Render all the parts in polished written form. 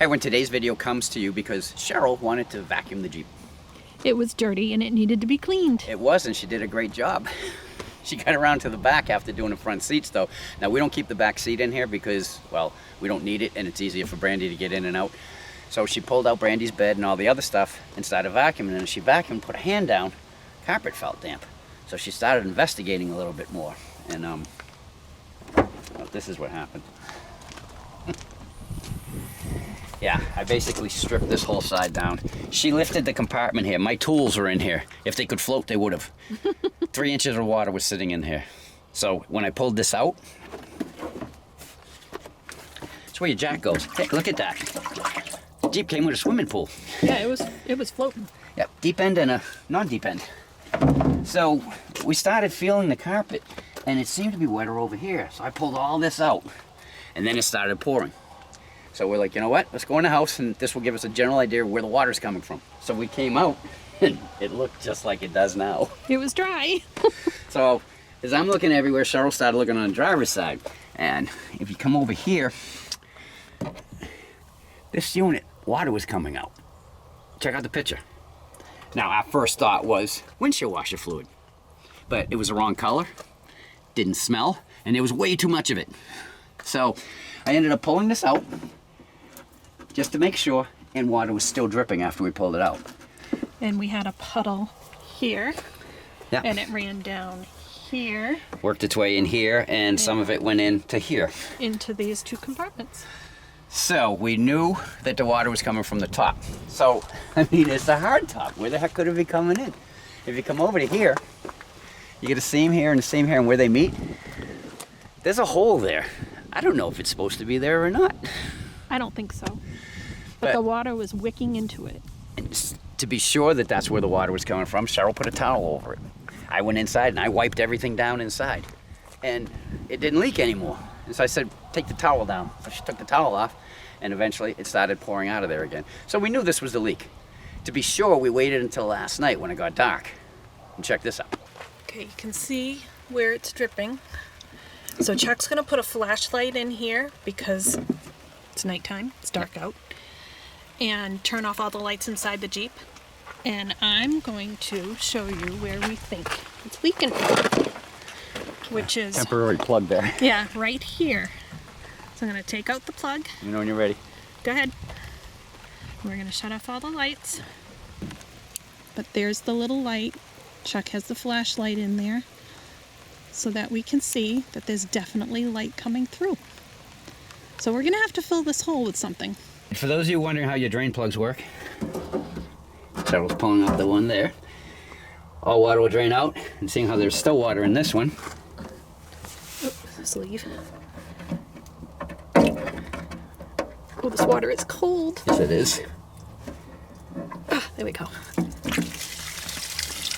When today's video comes to you because Cheryl wanted to vacuum the Jeep. It was dirty and it needed to be cleaned. It was, and she did a great job. She got around to the back after doing the front seats though. Now we don't keep the back seat in here because, well, we don't need it and it's easier for Brandy to get in and out. So she pulled out Brandy's bed and all the other stuff and started vacuuming, and as she vacuumed, put her hand down, carpet felt damp. So she started investigating a little bit more, and well, this is what happened. Yeah, I basically stripped this whole side down. She lifted the compartment here. My tools are in here. If they could float, they would have. 3 inches of water was sitting in here. So when I pulled this out, that's where your jack goes. Hey, look at that. The Jeep came with a swimming pool. Yeah, it was floating. Yep, deep end and a non-deep end. So we started feeling the carpet, and it seemed to be wetter over here. So I pulled all this out, and then it started pouring. So we're like, you know what? Let's go in the house, and this will give us a general idea of where the water's coming from. So we came out, and it looked just like it does now. It was dry. So as I'm looking everywhere, Cheryl started looking on the driver's side. And if you come over here, this unit, water was coming out. Check out the picture. Now, our first thought was windshield washer fluid. But it was the wrong color, didn't smell, and there was way too much of it. So I ended up pulling this out just to make sure, and water was still dripping after we pulled it out. And we had a puddle here, Yeah. and it ran down here. Worked its way in here, and some of it went into here. Into these 2 compartments. So we knew that the water was coming from the top. So, I mean, it's the hard top. Where the heck could it be coming in? If you come over to here, you get a seam here and a seam here, and where they meet, there's a hole there. I don't know if it's supposed to be there or not. I don't think so. But the water was wicking into it. To be sure that that's where the water was coming from, Cheryl put a towel over it. I went inside and I wiped everything down inside. And it didn't leak anymore. And so I said, take the towel down. So she took the towel off, and eventually it started pouring out of there again. So we knew this was the leak. To be sure, we waited until last night when it got dark. And check this out. Okay, you can see where it's dripping. So Chuck's gonna put a flashlight in here because it's nighttime, it's dark out, and turn off all the lights inside the Jeep. And I'm going to show you where we think it's leaking from, which is Temporary plug there. yeah, right here. So I'm gonna take out the plug. You know when you're ready. Go ahead. We're gonna shut off all the lights. But there's the little light. Chuck has the flashlight in there so that we can see that there's definitely light coming through. So we're gonna have to fill this hole with something. For those of you wondering how your drain plugs work, Cheryl's pulling out the one there. All water will drain out, and seeing how there's still water in this one. Sleeve. Oh, this water is cold. Yes, it is. Ah, there we go.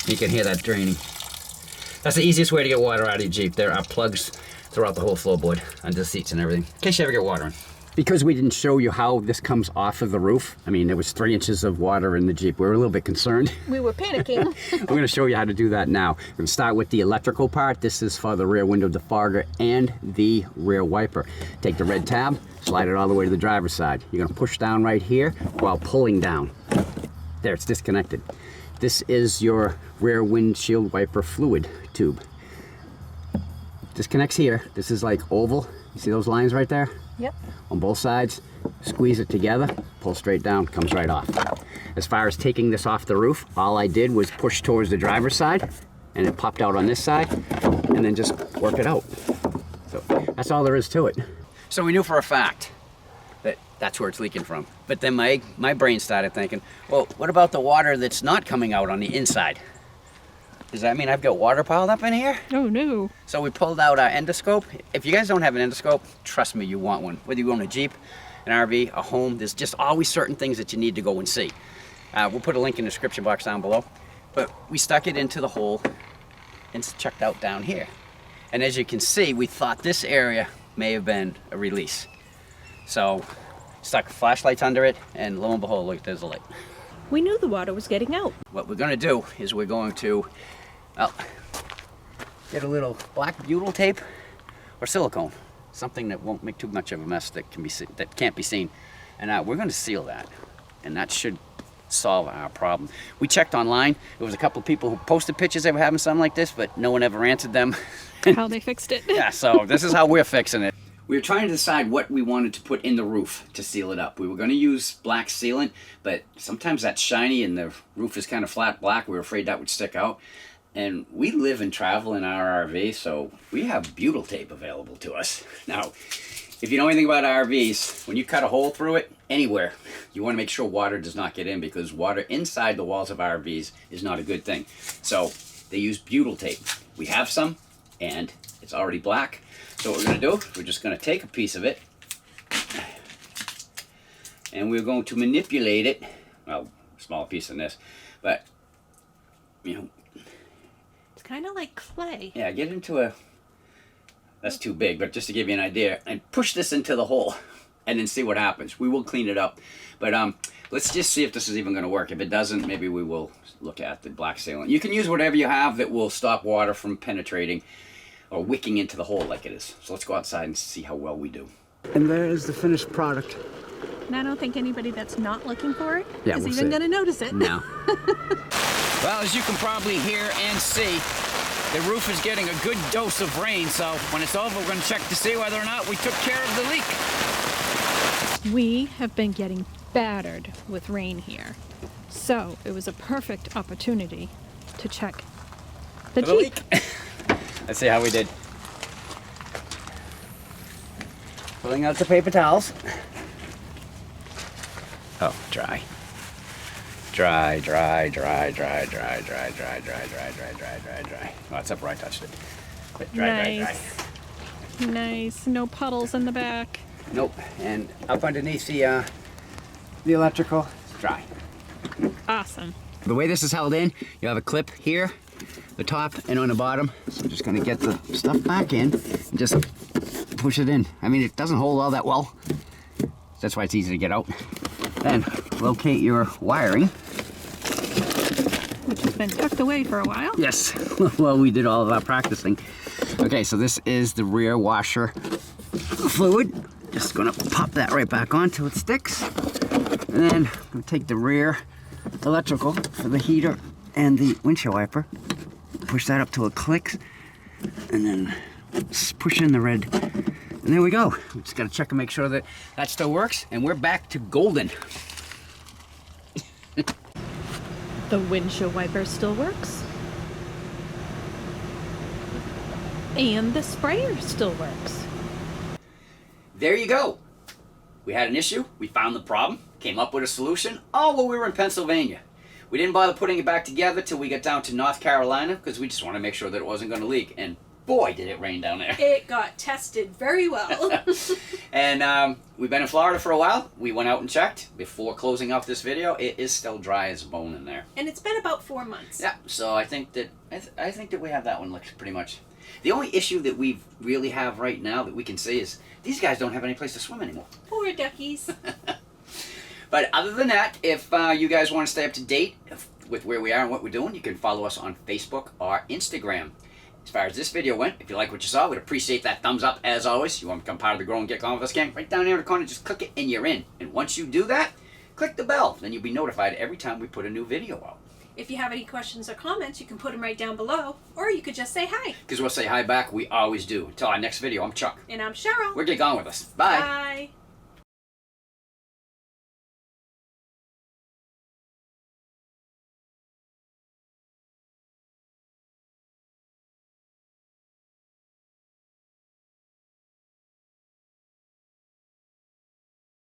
You can hear that draining. That's the easiest way to get water out of your Jeep. There are plugs throughout the whole floorboard, under the seats and everything, in case you ever get water in. Because we didn't show you how this comes off of the roof, I mean, there was 3 inches of water in the Jeep. We were a little bit concerned. We were panicking. We're going to show you how to do that now. We're going to start with the electrical part. This is for the rear window defogger and the rear wiper. Take the red tab, slide it all the way to the driver's side. You're going to push down right here while pulling down. There, it's disconnected. This is your rear windshield wiper fluid tube. Disconnects here. This is like oval. You see those lines right there? Yep. On both sides. Squeeze it together, pull straight down, comes right off. As far as taking this off the roof, all I did was push towards the driver's side, and it popped out on this side, and then just work it out. So that's all there is to it. So we knew for a fact that that's where it's leaking from. But then my brain started thinking, well, what about the water that's not coming out on the inside? Does that mean I've got water piled up in here? Oh no. So we pulled out our endoscope. If you guys don't have an endoscope, trust me, you want one. Whether you own a Jeep, an RV, a home, there's just always certain things that you need to go and see. We'll put a link in the description box down below. But we stuck it into the hole and it's checked out down here. And as you can see, we thought this area may have been a release. So stuck flashlights under it, and lo and behold, look, there's a light. We knew the water was getting out. What we're gonna do is we're going to, well, get a little black butyl tape or silicone, something that won't make too much of a mess that can't be seen. And we're going to seal that, and that should solve our problem. We checked online. There was a couple of people who posted pictures they were having something like this, but no one ever answered them. How they fixed it. Yeah, so this is how we're fixing it. We were trying to decide what we wanted to put in the roof to seal it up. We were going to use black sealant, but sometimes that's shiny and the roof is kind of flat black. We were afraid that would stick out. And we live and travel in our RV, so we have butyl tape available to us. Now, if you know anything about RVs, when you cut a hole through it, anywhere, you want to make sure water does not get in, because water inside the walls of RVs is not a good thing. So they use butyl tape. We have some, and it's already black. So what we're going to do, we're just going to take a piece of it, and we're going to manipulate it. Well, a small piece in this, but, you know. It's kind of like clay. Yeah, get into a, that's too big, but just to give you an idea, and push this into the hole, and then see what happens. We will clean it up, but let's just see if this is even going to work. If it doesn't, maybe we will look at the black sealant. You can use whatever you have that will stop water from penetrating or wicking into the hole like it is. So let's go outside and see how well we do. And there's the finished product. And I don't think anybody that's not looking for it Yeah, is we'll even see. going to notice it. No. Well, as you can probably hear and see, the roof is getting a good dose of rain, so when it's over, we're going to check to see whether or not we took care of the leak. We have been getting battered with rain here, so it was a perfect opportunity to check the For the Jeep. leak. Let's see how we did. Pulling out the paper towels. Oh, dry. Dry, dry, dry, dry, dry, dry, dry, dry, dry, dry, dry, dry, dry. Oh, it's up where I touched it. But dry, dry, dry. Nice. No puddles in the back. Nope. And up underneath the electrical, it's dry. Awesome. The way this is held in, you have a clip here, the top, and on the bottom. So I'm just gonna get the stuff back in and just push it in. I mean, it doesn't hold all that well. That's why it's easy to get out. Then locate your wiring. Which has been tucked away for a while. Yes, well, we did all of our practicing. Okay, so this is the rear washer fluid. Just gonna pop that right back on till it sticks. And then I'm gonna take the rear electrical for the heater and the windshield wiper. Push that up till it clicks. And then push in the red. And there we go. We just gotta check and make sure that that still works. And we're back to golden. The windshield wiper still works. And the sprayer still works. There you go. We had an issue, we found the problem, came up with a solution, all while we were in Pennsylvania. We didn't bother putting it back together till we got down to North Carolina, because we just wanted to make sure that it wasn't going to leak. And boy, did it rain down there. It got tested very well. And we've been in Florida for a while. We went out and checked before closing out this video. It is still dry as a bone in there. And it's been about 4 months. Yeah, so I think that I think that we have that one looks pretty much. The only issue that we really have right now that we can see is these guys don't have any place to swim anymore. Poor duckies. But other than that, if you guys want to stay up to date with where we are and what we're doing, you can follow us on Facebook or Instagram. As far as this video went, if you like what you saw, we'd appreciate that thumbs up as always. You want to become part of the Grow and Get Gone with Us gang? Right down there in the corner, just click it and you're in. And once you do that, click the bell. Then you'll be notified every time we put a new video out. If you have any questions or comments, you can put them right down below, or you could just say hi. Because we'll say hi back, we always do. Until our next video, I'm Chuck. And I'm Cheryl. We're Get Gone with Us. Bye. Bye.